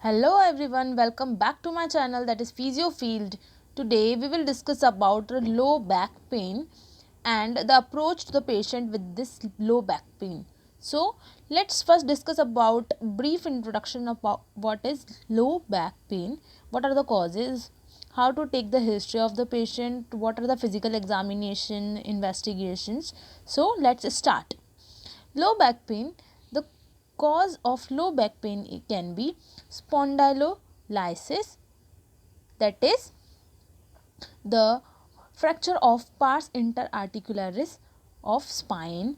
Hello everyone, welcome back to my channel that is Physio Field. Today we will discuss about low back pain and the approach to the patient with this low back pain. So let's first discuss about brief introduction about what is low back pain, what are the causes, how to take the history of the patient, what are the physical examination investigations. So let's start. Low back pain. The cause of low back pain can be spondylolysis, that is the fracture of pars interarticularis of spine,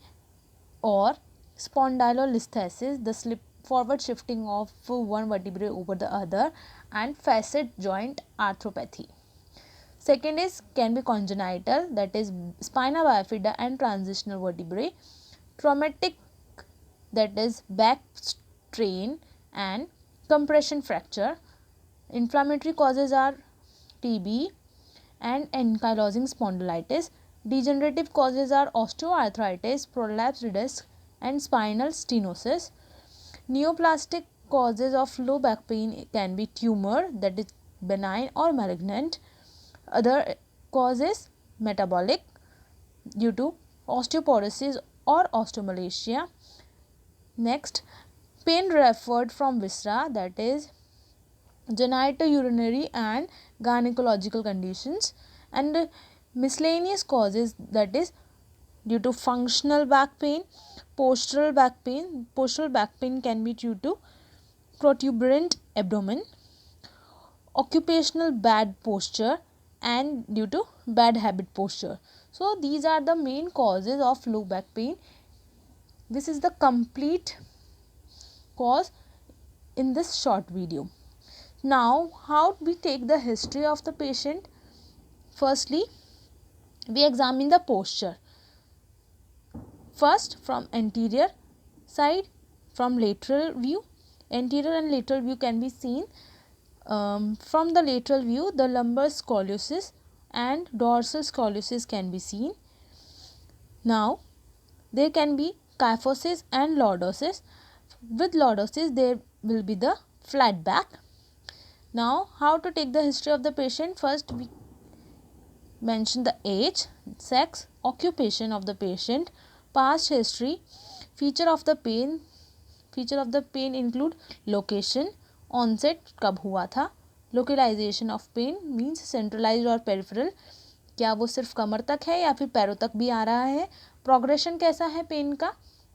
or spondylolisthesis, the slip forward shifting of one vertebrae over the other, and facet joint arthropathy. Second is can be congenital, that is spina bifida and transitional vertebrae, traumatic, that is back strain and compression fracture. Inflammatory causes are TB and ankylosing spondylitis. Degenerative causes are osteoarthritis, prolapsed disc and spinal stenosis. Neoplastic causes of low back pain can be tumor, that is benign or malignant. Other causes metabolic due to osteoporosis or osteomalacia. Next, pain referred from viscera, that is genitourinary and gynecological conditions, and miscellaneous causes, that is due to functional back pain, postural back pain. Postural back pain can be due to protuberant abdomen, occupational bad posture and due to bad habit posture. So these are the main causes of low back pain. This is the complete cause in this short video. Now how we take the history of the patient? Firstly, we examine the posture. First from anterior side, from lateral view. Anterior and lateral view can be seen. From the lateral view, the lumbar scoliosis and dorsal scoliosis can be seen. Now there can be kyphosis and lordosis. With lordosis there will be the flat back. Now how to take the history of the patient? First we mention the age, sex, occupation of the patient, past history. Feature of the pain. Feature of the pain include location, onset कब हुआ था, localization of pain means centralized और peripheral, क्या वो सिर्फ कमर तक है या फिर पैरों तक भी आ रहा है, प्रोग्रेशन कैसा है पेन का,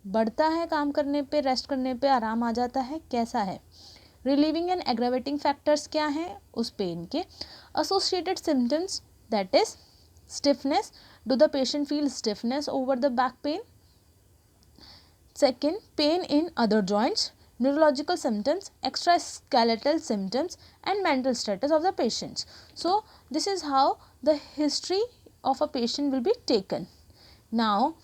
बढ़ता है काम करने पे, रेस्ट करने पे आराम आ जाता है, कैसा है, रिलीविंग एंड एग्रावेटिंग फैक्टर्स क्या हैं उस पेन के, associated symptoms, that is stiffness, do the patient feel stiffness over the back pain. Second, pain in other joints, neurological symptoms, extraskeletal symptoms and mental status of the patients. So this is how the history of a patient will be taken. Now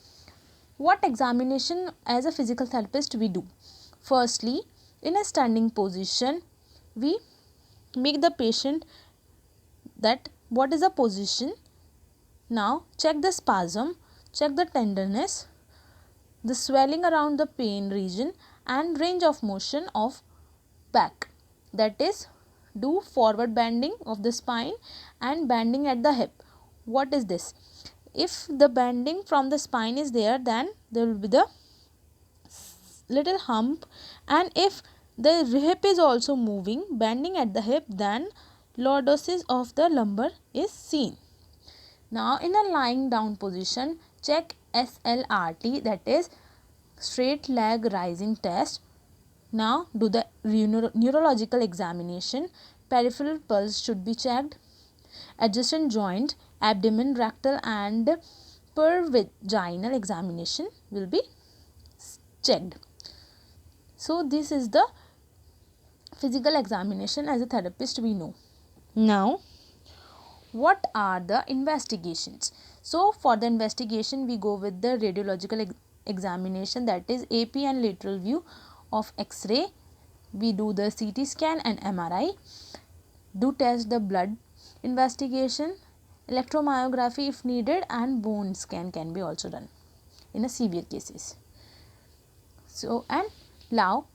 what examination as a physical therapist we do? Firstly, in a standing position we make the patient that what is the position. Now check the spasm, check the tenderness, the swelling around the pain region and range of motion of back, that is do forward bending of the spine and bending at the hip. What is this? If the bending from the spine is there, then there will be the little hump, and if the hip is also moving, bending at the hip, then lordosis of the lumbar is seen. Now in a lying down position, check SLRT, that is straight leg rising test. Now do the neurological examination. Peripheral pulse should be checked. Adjacent joint, abdomen, rectal and pervaginal examination will be checked. So this is the physical examination as a therapist we know. Now what are the investigations? So for the investigation we go with the radiological examination, that is AP and lateral view of X-ray. We do the CT scan and MRI, do test the blood investigation, electromyography if needed, and bone scan can be also done in a severe cases. So and now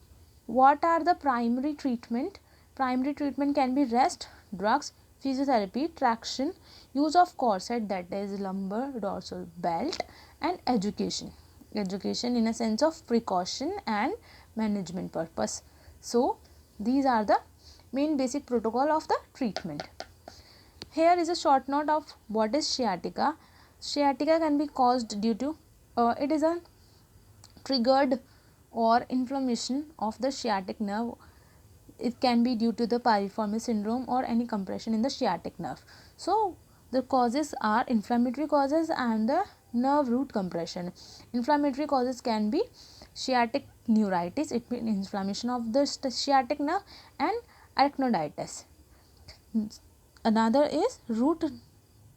what are the primary treatment? Primary treatment can be rest, drugs, physiotherapy, traction, use of corset, that is lumbar dorsal belt, and education. Education in a sense of precaution and management purpose. So these are the main basic protocol of the treatment. Here is a short note of what is sciatica. Sciatica can be caused due to it is a triggered or inflammation of the sciatic nerve. It can be due to the piriformis syndrome or any compression in the sciatic nerve. So the causes are inflammatory causes and the nerve root compression. Inflammatory causes can be sciatic neuritis, it means inflammation of the sciatic nerve, and arachnoiditis. Another is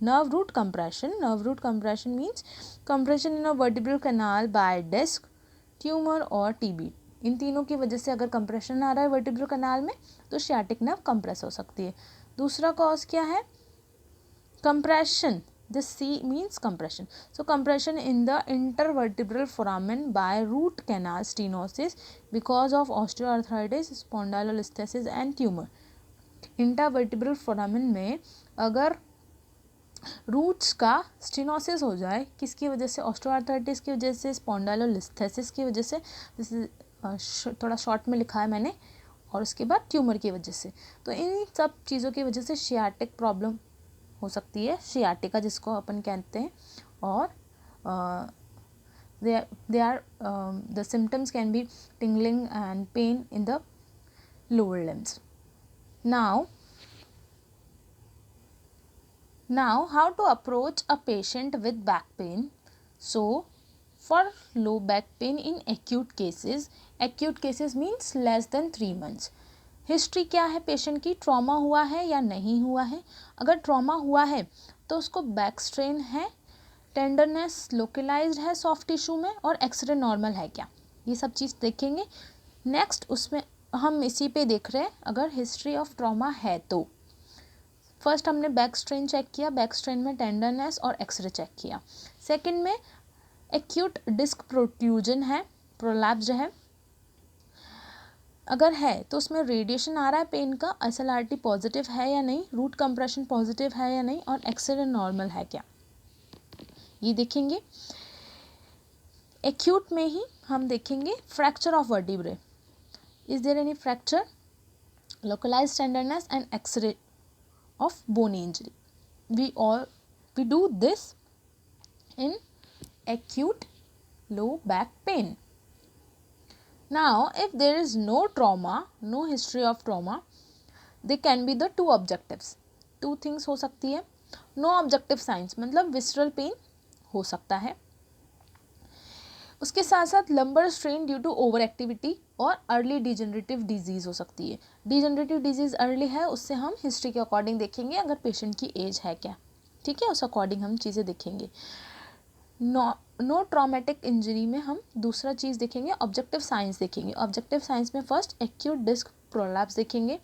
nerve root compression. Nerve root compression means compression in a vertebral canal by disc, tumour और TB. इन तीनों की वजह से अगर compression आ रहा है vertebral कनाल में तो सियाटिक नर्व कंप्रेस हो सकती है. दूसरा कॉज क्या है? Compression. This see means compression. So compression in the intervertebral foramen by root canal stenosis because of osteoarthritis, spondylolisthesis and tumour. Intervertebral foramen में अगर रूट्स का स्टीनोसिस हो जाए, किसकी वजह से? ऑस्टियोआर्थराइटिस की वजह से, स्पॉन्डाइलोलिस्थेसिस की वजह से, थोड़ा शॉर्ट में लिखा है मैंने, और उसके बाद ट्यूमर की वजह से. तो इन सब चीज़ों की वजह से सियाटिक प्रॉब्लम हो सकती है, सियाटिका जिसको अपन कहते हैं. और they are the symptoms can be tingling and pain in the lower limbs. Now how to approach a patient with back pain. So for low back pain in acute cases means less than 3 months. History क्या है patient की? Trauma हुआ है या नहीं हुआ है? अगर ट्रॉमा हुआ है तो उसको बैक स्ट्रेन है, टेंडरनेस लोकलाइज्ड है सॉफ्ट टिश्यू में, और एक्सरे नॉर्मल है क्या, ये सब चीज़ देखेंगे. नेक्स्ट उसमें हम इसी पे देख रहे हैं अगर हिस्ट्री ऑफ ट्रॉमा है तो. फर्स्ट हमने बैक स्ट्रेन चेक किया, बैक स्ट्रेन में टेंडरनेस और एक्सरे चेक किया. सेकंड में एक्यूट डिस्क प्रोट्रूजन है, प्रोलैप्स्ड है, अगर है तो उसमें रेडिएशन आ रहा है पेन का, एसएलआरटी पॉजिटिव है या नहीं, रूट कंप्रेशन पॉजिटिव है या नहीं, और एक्सरे नॉर्मल है क्या, ये देखेंगे. एक्यूट में ही हम देखेंगे fracture of vertebrae. Is there any fracture, localised tenderness and X-ray of bone injury. We do this in acute low back pain. Now if there is no trauma, no history of trauma, they can be the two objectives. Two things हो सकती है. No objective signs मतलब visceral pain हो सकता है, उसके साथ साथ lumbar strain due to over activity और अर्ली डिजेनरेटिव डिजीज़ हो सकती है. डिजेनरेटिव डिजीज़ अर्ली है, उससे हम हिस्ट्री के अकॉर्डिंग देखेंगे अगर पेशेंट की एज है क्या, ठीक है, उस अकॉर्डिंग हम चीज़ें देखेंगे. नो ट्रॉमेटिक इंजरी में हम दूसरा चीज़ देखेंगे, ऑब्जेक्टिव साइंस देखेंगे. ऑब्जेक्टिव साइंस में फर्स्ट एक्यूट डिस्क प्रोलैप्स देखेंगे,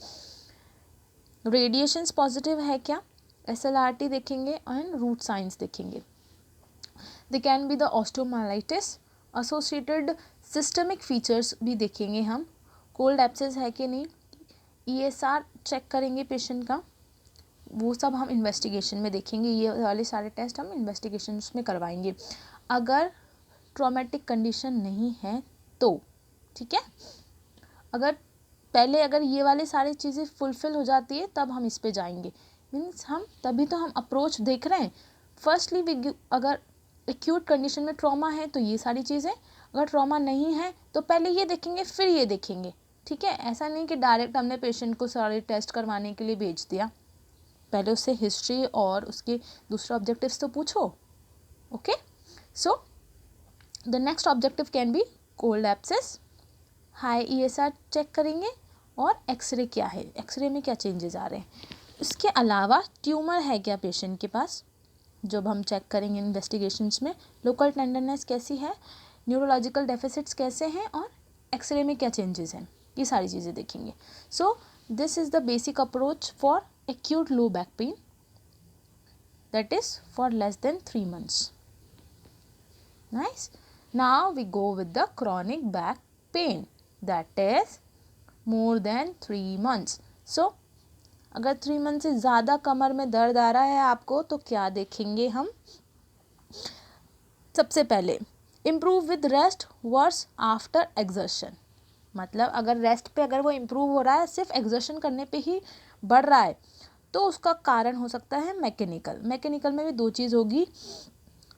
रेडिएशंस पॉजिटिव है क्या, एसएलआरटी देखेंगे, एंड रूट साइंस देखेंगे. They can be the osteomyelitis, associated systemic features भी देखेंगे हम, कोल्ड एब्सेस है कि नहीं, ईएसआर चेक करेंगे पेशेंट का, वो सब हम इन्वेस्टिगेशन में देखेंगे. ये वाले सारे टेस्ट हम इन्वेस्टिगेशन में करवाएंगे. अगर ट्रॉमेटिक कंडीशन नहीं है तो ठीक है, अगर ये वाले सारी चीज़ें फुलफिल हो जाती है तब हम इस पे जाएंगे. मीन्स हम तभी तो हम अप्रोच देख रहे हैं. फर्स्टली अगर एक्यूट कंडीशन में ट्रॉमा है तो ये सारी चीज़ें, अगर ट्रॉमा नहीं है तो पहले ये देखेंगे फिर ये देखेंगे, ठीक है. ऐसा नहीं कि डायरेक्ट हमने पेशेंट को सारे टेस्ट करवाने के लिए भेज दिया, पहले उससे हिस्ट्री और उसके दूसरे ऑब्जेक्टिव्स तो पूछो. Okay, so the next objective can be cold abscess, high ESR check करेंगे, और एक्सरे क्या है, एक्सरे में क्या चेंजेस आ रहे हैं. इसके अलावा ट्यूमर है क्या पेशेंट के पास, जब हम चेक करेंगे इन्वेस्टिगेशंस में, लोकल टेंडरनेस कैसी है, न्यूरोलॉजिकल डेफिसिट्स कैसे हैं, और एक्सरे में क्या चेंजेस हैं, ये सारी चीज़ें देखेंगे. So this is the basic approach for acute low back pain, that is for less than 3 months. Nice. Now we go with the chronic back pain, that is more than 3 months. सो अगर 3 month से ज़्यादा कमर में दर्द आ रहा है आपको तो क्या देखेंगे हम? सबसे पहले improve with rest, worse after exertion. मतलब अगर रेस्ट पे अगर वो इम्प्रूव हो रहा है, सिर्फ एक्सर्शन करने पे ही बढ़ रहा है, तो उसका कारण हो सकता है मैकेनिकल में भी 2 चीज़ होगी,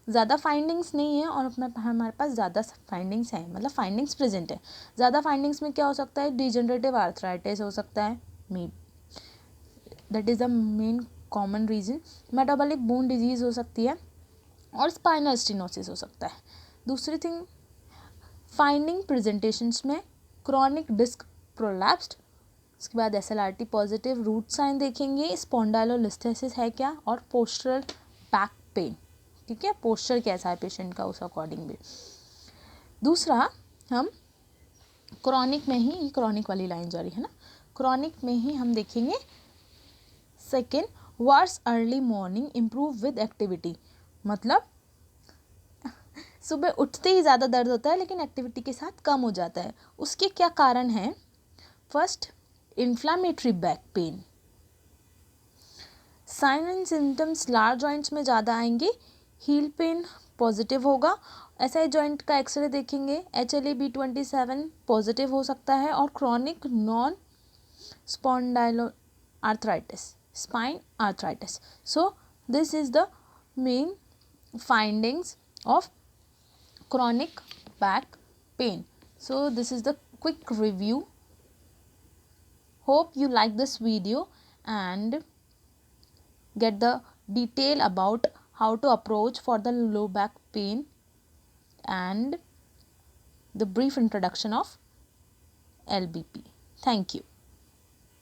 ज़्यादा फाइंडिंग्स नहीं है और हमारे पास ज़्यादा फाइंडिंग्स हैं, मतलब फाइंडिंग्स प्रेजेंट है। ज़्यादा फाइंडिंग्स में क्या हो सकता है? डिजेनरेटिव आर्थराइटिस हो सकता है, may that is the main common reason. Metabolic bone disease हो सकती है और स्पाइनल स्टेनोसिस हो सकता है। दूसरी थिंग, फाइंडिंग प्रेजेंटेशंस में क्रॉनिक डिस्क प्रोलैप्स्ड, उसके बाद SLRT पॉजिटिव, रूट साइन देखेंगे, स्पॉन्डाइलोलिस्थेसिस है क्या, और पोस्चरल बैक पेन। ठीक है, पोस्चर कैसा है पेशेंट का, उस अकॉर्डिंग भी। दूसरा, हम क्रॉनिक में ही, ये क्रॉनिक वाली लाइन जा रही है ना, क्रॉनिक में ही हम देखेंगे second, worse early morning improve with activity. मतलब सुबह उठते ही ज़्यादा दर्द होता है लेकिन एक्टिविटी के साथ कम हो जाता है। उसके क्या कारण हैं? First, inflammatory back pain. Sign and symptoms large joints में ज़्यादा आएंगे, हील पेन पॉजिटिव होगा। SI जॉइंट का एक्सरे देखेंगे, HLA-B27 पॉजिटिव हो सकता है, और chronic non spondyloarthritis, spine arthritis. So this is the main findings of chronic back pain. So this is the quick review. Hope you like this video and get the detail about how to approach for the low back pain and the brief introduction of LBP. Thank you.